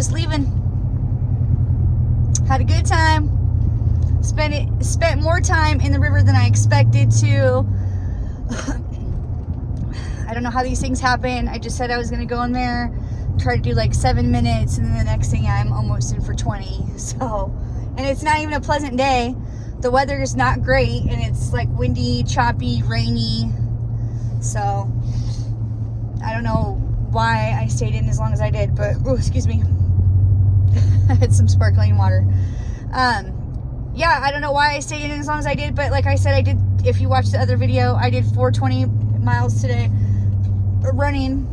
just leaving. Had a good time. Spent more time in the river than I expected to. I don't know how these things happen. I just said I was going to go in there, try to do like 7 minutes, and then the next thing I'm almost in for 20. So, and it's not even a pleasant day. The weather is not great, and it's like windy, choppy, rainy. So, I don't know why I stayed in as long as I did, but, oh, excuse me. I had some sparkling water. Yeah, I don't know why I stayed in as long as I did, but like I said, I did, if you watch the other video, I did 420 miles today running.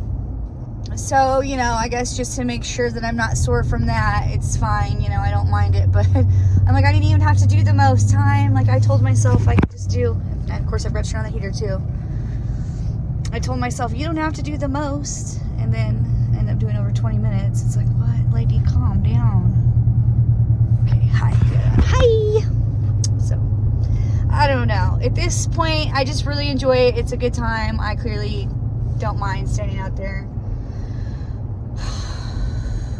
So, you know, I guess just to make sure that I'm not sore from that, it's fine, you know, I don't mind it. But I'm like, I didn't even have to do the most time. Like, I told myself I could just do, and of course I've got to turn on the heater too. I told myself, you don't have to do the most, and then end up doing over 20 minutes. It's like, what? Lady, calm down. Okay, hi. Hi! So, I don't know. At this point, I just really enjoy it. It's a good time. I clearly don't mind standing out there.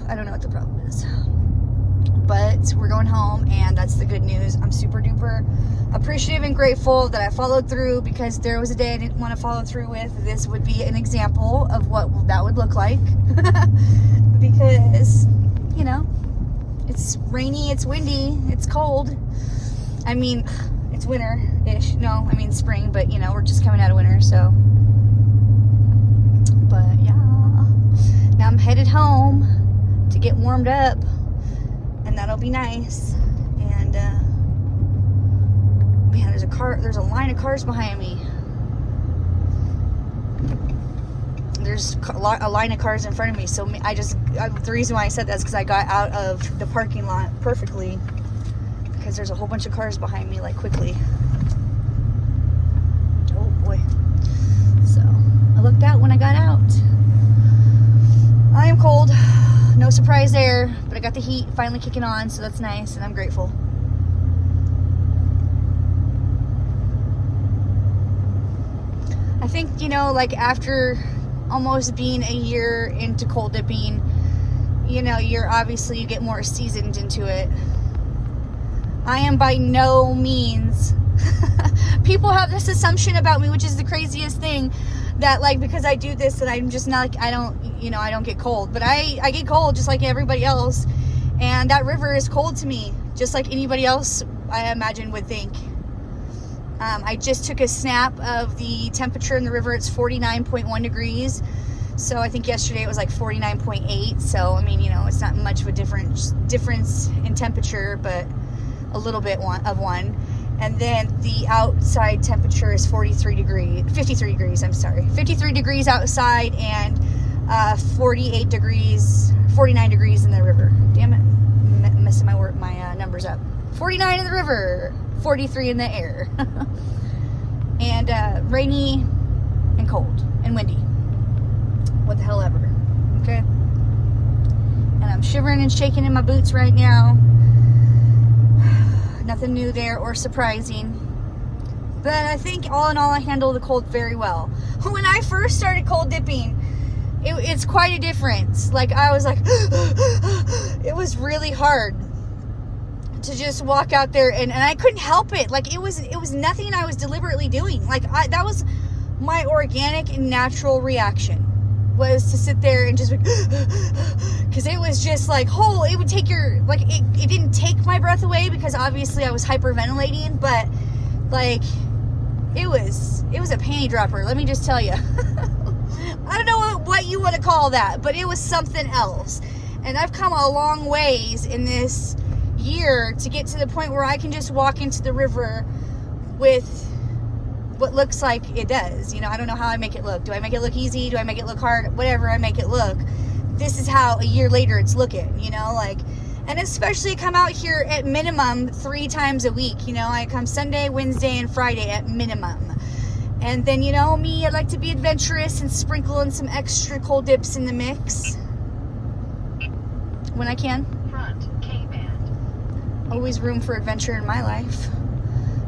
I don't know what the problem is. But we're going home, and that's the good news. I'm super duper appreciative and grateful that I followed through, because there was a day I didn't want to follow through with. This would be an example of what that would look like. Because, you know, it's rainy, it's windy, it's cold. I mean, it's winter-ish. No, I mean spring, but, you know, we're just coming out of winter, so. But, yeah. Now I'm headed home to get warmed up, and that'll be nice. And man, there's a line of cars behind me. There's a line of cars in front of me, so the reason why I said that is because I got out of the parking lot perfectly, because there's a whole bunch of cars behind me, like, quickly. Oh boy. So I looked out when I got out. I am cold. No surprise there, but I got the heat finally kicking on, so that's nice, and I'm grateful. I think, you know, like, after almost being a year into cold dipping, you know, you get more seasoned into it. I am by no means. People have this assumption about me, which is the craziest thing, that, like, because I do this, that I'm just not, like, I don't get cold. But I get cold just like everybody else. And that river is cold to me, just like anybody else, I imagine, would think. I just took a snap of the temperature in the river. It's 49.1 degrees. So I think yesterday it was like 49.8. So, I mean, you know, it's not much of a difference in temperature, but a little bit of one. And then the outside temperature is 53 degrees, I'm sorry. 53 degrees outside, and 49 degrees in the river. Damn it, messing my numbers up. 49 in the river, 43 in the air. And rainy and cold and windy. What the hell ever, okay? And I'm shivering and shaking in my boots right now. Nothing new there or surprising. But I think all in all, I handle the cold very well. When I first started cold dipping, it's quite a difference. Like, I was like, it was really hard to just walk out there, and I couldn't help it. Like, it was nothing I was deliberately doing. Like, that was my organic and natural reaction, was to sit there and just, because it was just like, it would take your, like, it didn't take my breath away, because obviously I was hyperventilating, but, like, it was a panty dropper, let me just tell you. I don't know what you want to call that, but it was something else. And I've come a long ways in this year to get to the point where I can just walk into the river with what looks like it does. You know, I don't know how I make it look. Do I make it look easy? Do I make it look hard? Whatever I make it look, this is how a year later it's looking, you know, like. And especially I come out here at minimum 3 times a week. You know, I come Sunday, Wednesday, and Friday at minimum. And then, you know me, I like to be adventurous and sprinkle in some extra cold dips in the mix when I can. Front K-band. Always room for adventure in my life.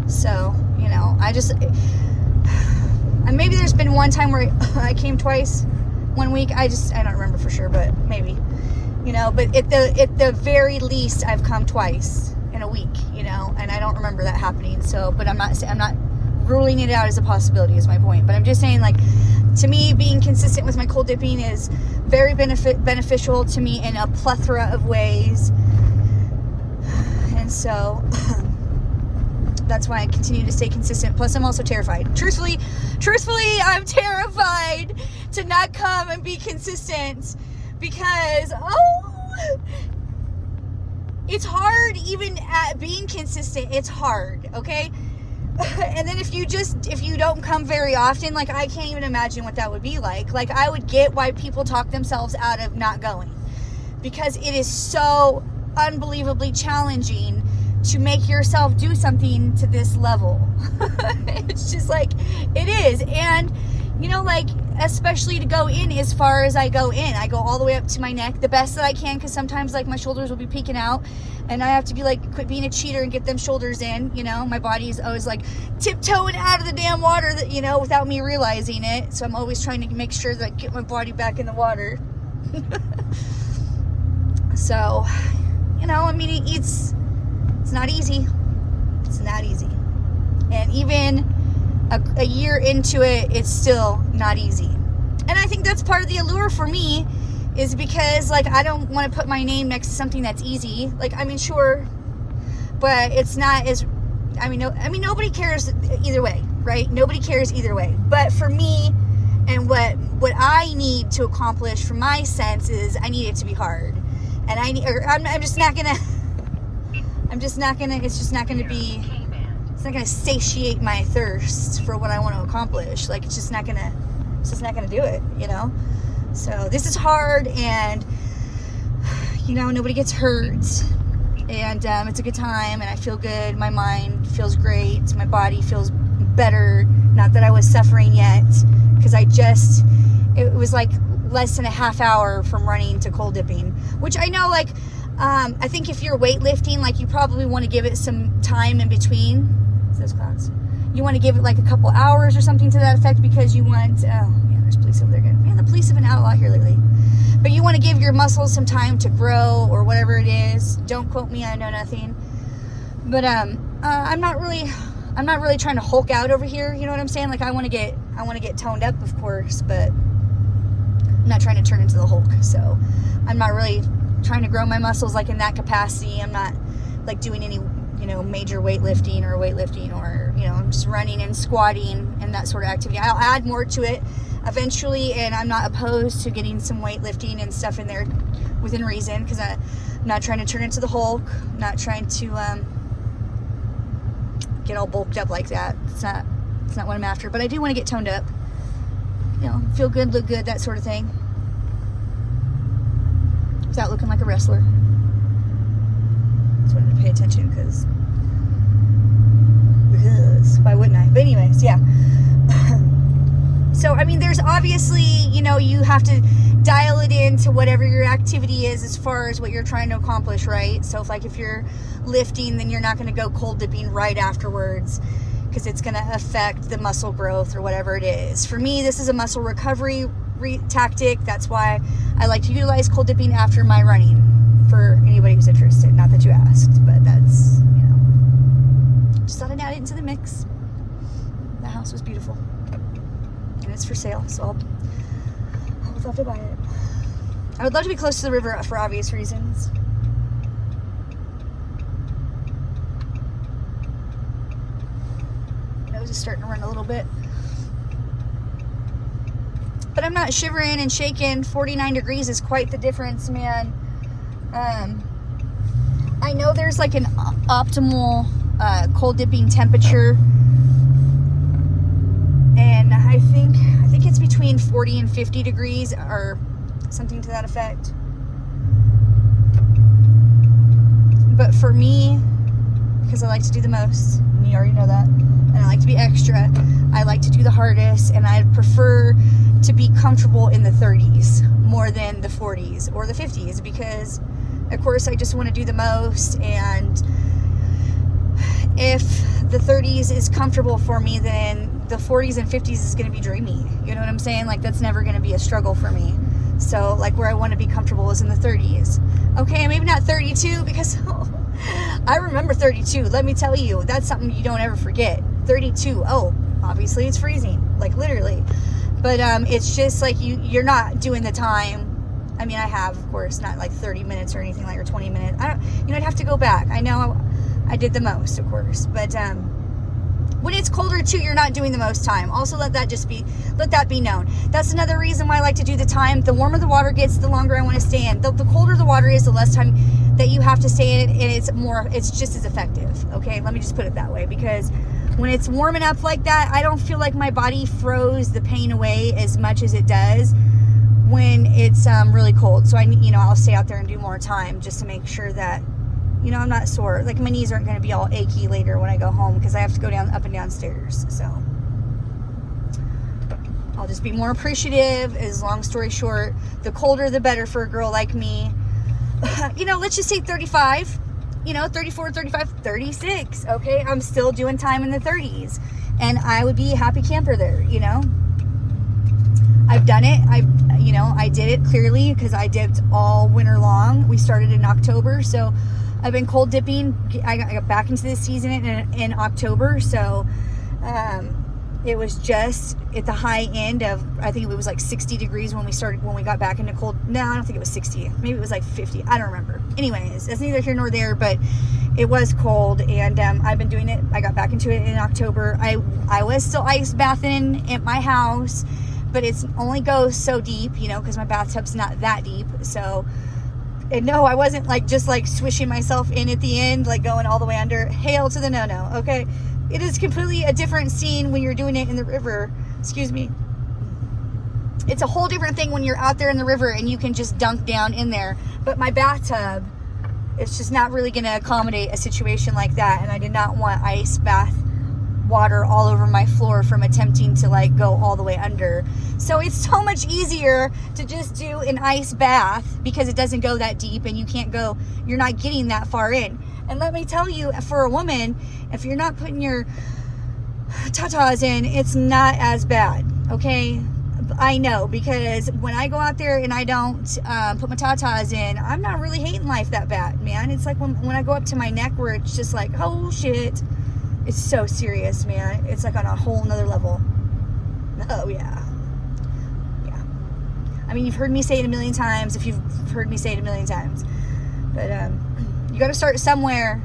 So, you know, and maybe there's been one time where I came twice one week. I don't remember for sure, but maybe. you know, but at the very least I've come twice in a week, you know, and I don't remember that happening. So, but I'm not ruling it out as a possibility is my point. But I'm just saying, like, to me, being consistent with my cold dipping is very beneficial to me in a plethora of ways. And so that's why I continue to stay consistent. Plus, I'm also terrified. Truthfully, I'm terrified to not come and be consistent because, it's hard even at being consistent. It's hard, okay? And then if you don't come very often, like, I can't even imagine what that would be like. Like, I would get why people talk themselves out of not going, because it is so unbelievably challenging to make yourself do something to this level. It's just like, it is. And, you know, like, especially to go in as far as I go in. I go all the way up to my neck, the best that I can, because sometimes, like, my shoulders will be peeking out, and I have to be like, quit being a cheater and get them shoulders in, you know. My body's always like tiptoeing out of the damn water, that, you know, without me realizing it. So I'm always trying to make sure that I get my body back in the water. So, you know, I mean, it's not easy. It's not easy. And even a year into it, it's still not easy. And I think that's part of the allure for me, is because, like, I don't want to put my name next to something that's easy. Like, I mean, sure, but it's not as, nobody cares either way, right? Nobody cares either way. But for me, and what I need to accomplish from my sense is, I need it to be hard. And it's just not gonna satiate my thirst for what I want to accomplish. Like, it's just not gonna do it, you know? So this is hard, and, you know, nobody gets hurt, and it's a good time, and I feel good. My mind feels great. My body feels better. Not that I was suffering yet, because it was like less than a half hour from running to cold dipping, which I know, like, I think if you're weightlifting, like, you probably want to give it some time in between. Those clouds. You want to give it like a couple hours or something to that effect, because you want, there's police over there again. Man, the police have been out a lot here lately. But you want to give your muscles some time to grow, or whatever it is. Don't quote me, I know nothing. But I'm not really trying to Hulk out over here, you know what I'm saying? Like, I want to get toned up, of course, but I'm not trying to turn into the Hulk. So I'm not really trying to grow my muscles, like, in that capacity. I'm not, like, doing any, you know, major weightlifting, or, you know, I'm just running and squatting and that sort of activity. I'll add more to it eventually, and I'm not opposed to getting some weightlifting and stuff in there within reason, because I'm not trying to turn into the Hulk. I'm not trying to get all bulked up like that. It's not what I'm after. But I do want to get toned up, you know, feel good, look good, that sort of thing, without looking like a wrestler. Just wanted to pay attention, because why wouldn't I? But anyways, yeah. So, I mean, there's obviously, you know, you have to dial it into whatever your activity is as far as what you're trying to accomplish, right? So, if you're lifting, then you're not going to go cold dipping right afterwards, because it's going to affect the muscle growth or whatever it is. For me, this is a muscle recovery tactic. That's why I like to utilize cold dipping after my running, for anybody who's interested. Not that you asked, but that's, you know, just thought I'd add it into the mix. The house was beautiful, and it's for sale, so I would love to buy it. I would love to be close to the river for obvious reasons. Nose is starting to run a little bit, but I'm not shivering and shaking. 49 degrees is quite the difference, man. I know there's like an optimal cold dipping temperature, and I think it's between 40 and 50 degrees, or something to that effect. But for me, because I like to do the most, and you already know that, and I like to be extra, I like to do the hardest, and I prefer to be comfortable in the 30s more than the 40s or the 50s, because of course I just want to do the most. And if the 30s is comfortable for me, then the 40s and 50s is going to be dreamy. You know what I'm saying? Like, that's never going to be a struggle for me. So like where I want to be comfortable is in the 30s. Okay, maybe not 32 because I remember 32. Let me tell you, that's something you don't ever forget. 32. Oh, obviously it's freezing, like literally. But it's just like you're not doing the time. I mean, I have, of course, not like 30 minutes or anything like, or 20 minutes. I'd have to go back. I know I did the most, of course, but when it's colder too, you're not doing the most time. Also, let that be known. That's another reason why I like to do the time. The warmer the water gets, the longer I want to stay in. The colder the water is, the less time that you have to stay in it, and it's just as effective. Okay, let me just put it that way, because when it's warming up like that, I don't feel like my body froze the pain away as much as it does when it's really cold. So I'll stay out there and do more time just to make sure that I'm not sore. Like my knees aren't going to be all achy later when I go home because I have to go up and down stairs. So I'll just be more appreciative. As long story short, the colder the better for a girl like me. Let's just say 35, 34, 35, 36. Okay, I'm still doing time in the 30s, and I would be a happy camper there. I've done it. I did it clearly because I dipped all winter long. We started in October, so I've been cold dipping. I got back into this season in October, so it was just at the high end of, I think it was like 60 degrees when we got back into cold. No, I don't think it was 60. Maybe it was like 50. I don't remember. Anyways, it's neither here nor there, but it was cold, and I've been doing it. I got back into it in October. I was still ice bathing at my house, but it's only goes so deep, because my bathtub's not that deep. So, and no, I wasn't just swishing myself in at the end, like going all the way under. Hail to the no-no, okay? It is completely a different scene when you're doing it in the river. Excuse me. It's a whole different thing when you're out there in the river and you can just dunk down in there. But my bathtub, it's just not really going to accommodate a situation like that. And I did not want ice bath water all over my floor from attempting to go all the way under. So it's so much easier to just do an ice bath because it doesn't go that deep and you're not getting that far in. And let me tell you, for a woman, if you're not putting your tatas in, it's not as bad, okay? I know, because when I go out there and I don't put my tatas in, I'm not really hating life that bad, man. It's like when I go up to my neck where it's just like, oh shit. It's so serious, man. It's like on a whole nother level. Oh, yeah. Yeah. I mean, you've heard me say it a million times if you've heard me say it a million times. But you got to start somewhere.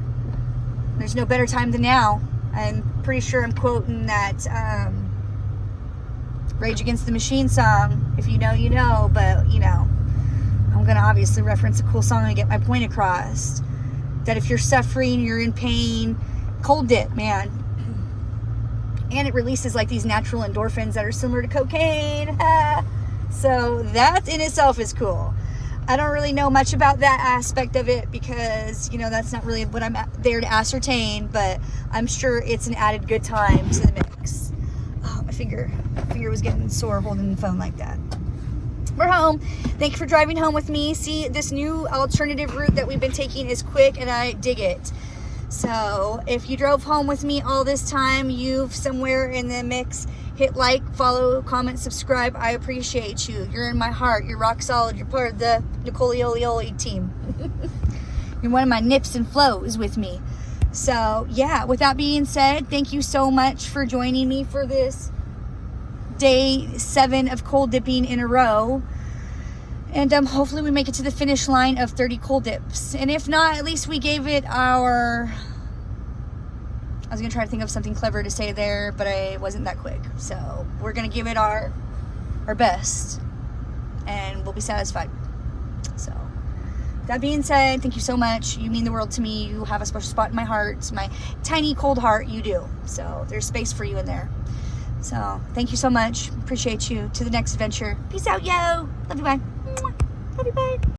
There's no better time than now. I'm pretty sure I'm quoting that Rage Against the Machine song. If you know, you know. But, I'm going to obviously reference a cool song to get my point across. That if you're suffering, you're in pain, cold dip, man. And it releases these natural endorphins that are similar to cocaine. So that in itself is cool. I don't really know much about that aspect of it because, that's not really what I'm there to ascertain, but I'm sure it's an added good time to the mix. Oh, my finger was getting sore holding the phone like that. We're home. Thank you for driving home with me. See, this new alternative route that we've been taking is quick and I dig it. So if you drove home with me all this time, you've somewhere in the mix, hit like, follow, comment, subscribe. I appreciate you. You're in my heart. You're rock solid. You're part of the Nicolioli team. You're one of my nips and flows with me. So yeah, with that being said, thank you so much for joining me for this day 7 of cold dipping in a row. And hopefully we make it to the finish line of 30 cold dips. And if not, at least we gave it our... I was going to try to think of something clever to say there, but I wasn't that quick. So we're going to give it our best. And we'll be satisfied. So that being said, thank you so much. You mean the world to me. You have a special spot in my heart. My tiny cold heart, you do. So there's space for you in there. So thank you so much. Appreciate you. To the next adventure. Peace out, yo. Love you, bye. Love you, bye.